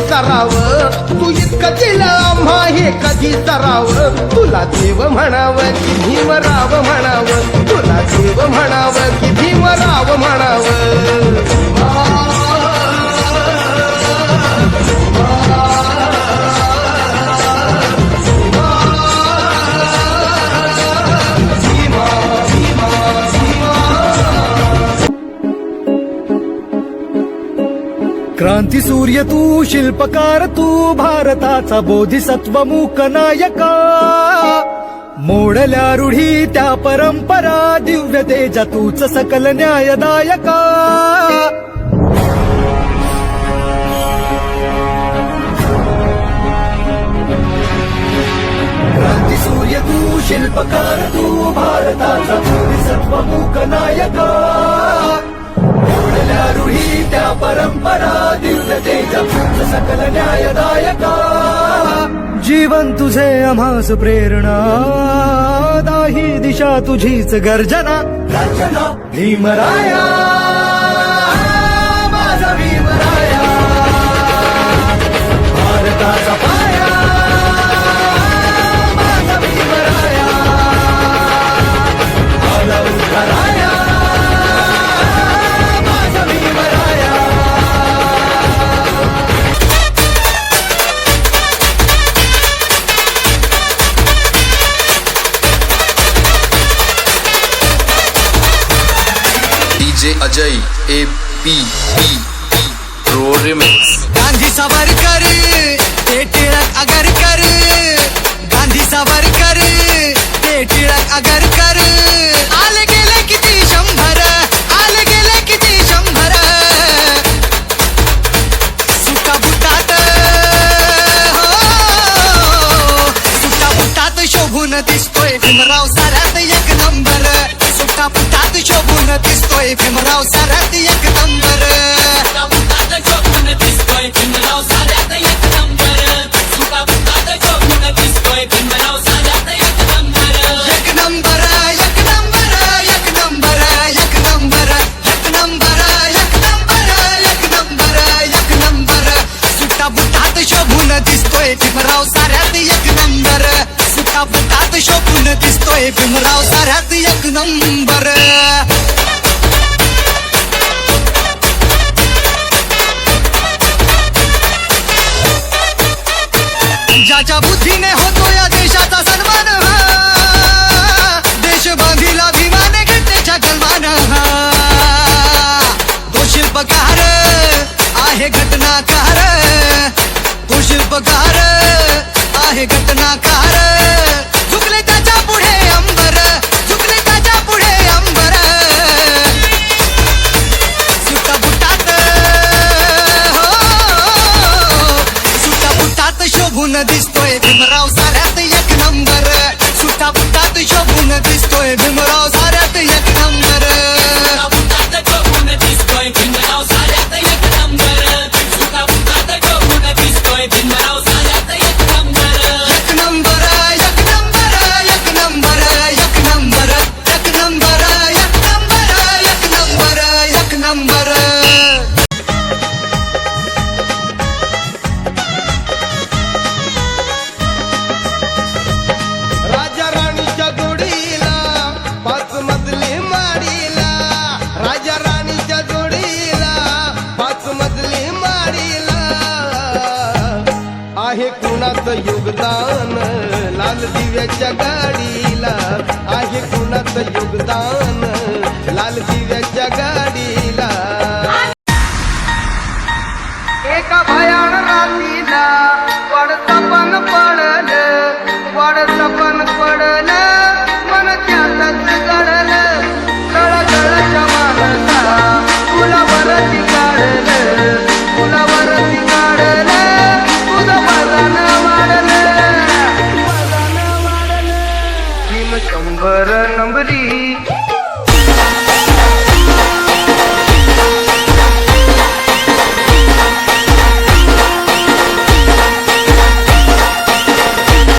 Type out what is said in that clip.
सराव, तू इतकं दिलं आम्हा हे कधी सराव. तुला देव म्हणावं की भीमराव म्हणावं, तुला देव म्हणावं की भीमराव म्हणावं. क्रांती सूर्य तू, शिल्पकार तू, भारताचा बोधिसत्व मूक नायका. मोडल्या रूढी त्या परंपरा, दिव्य तेजा तूच सकल न्यायदायका. क्रांती सूर्य तू, शिल्पकार तू, भारताचा बोधिसत्व मूक नायका. मोडल्या रूढी त्या परंपरा, दिव्य तेजा तूच सकल न्यायदायका. जीवन तुझे आम्हास प्रेरणा, दाही दिशा तुझीच गर्जना. रचना भीमराया, माझा भीमराया, भारताचा पाया, माझा भीमराया, आला उद्धाराया. Ajay APP pro remix. Gandhi Savarkar ते टिळक आगरकर, गांधी सावरकर ते टिळक आगरकर. आले गेले किती शंभर, आले गेले किती शंभर. सुटा बुटात हो, सुटा बुटात शोभून दिसतोय भीमराव साऱ्यात एक नंबर. सुटा बुटात शोभून दिसतोय भीमराव साऱ्यात एक नंबर. सुटा बुटात शोभून दिसतोय भीमराव साऱ्यात एक नंबर. सुटा बुटात शोभून दिसतोय भीमराव साऱ्यात एक नंबर. एक नंबर, एक नंबर, एक नंबर, एक नंबर, एक नंबर, एक नंबर, एक नंबर, एक नंबर. सुटा बुटात शोभून दिसतोय भीमराव साऱ्यात एक नंबर. सुटा बुटात शोभून दिसतोय भीमराव साऱ्यात एक नंबर. ज्याच्या बुद्धीने होतो या देशाचा सन्मान, देश बांधिला भीमाने घटनेच्या गलवान. तो शिल्पकार आहे घटनाकार, तो शिल्पकार आहे घटनाकार. झुकले त्याच्या पुढे अंबर, झुकले त्याच्या पुढे अंबर. सुटा बुटात हो, सुटा बुटात शोभून दिसतोय भीमराव साऱ्यात एक नंबर. सुटा बुटात शोभून दिसतोय भीमराव साऱ्यात एक नंबर. सुटा बुटात शोभून दिसतोय भीमराव साऱ्यात एक नंबर. सुटा बुटात शोभून दिसतोय भीमराव साऱ्यात एक नंबर. एक नंबर, एक नंबर, एक नंबर, एक नंबर, एक नंबर, एक नंबर, एक नंबर, एक नंबर. राजा राणीच्या जोडीला पाच मजली माडीला, राजा राणीच्या जोडीला पाच मजली माडीला. आहे कुणाचं योगदान लाल दिव्याच्या गाडीला, आहे कुणाचं योगदान लाल दिव्याच्या गाडीला. एका भयान रात्रीला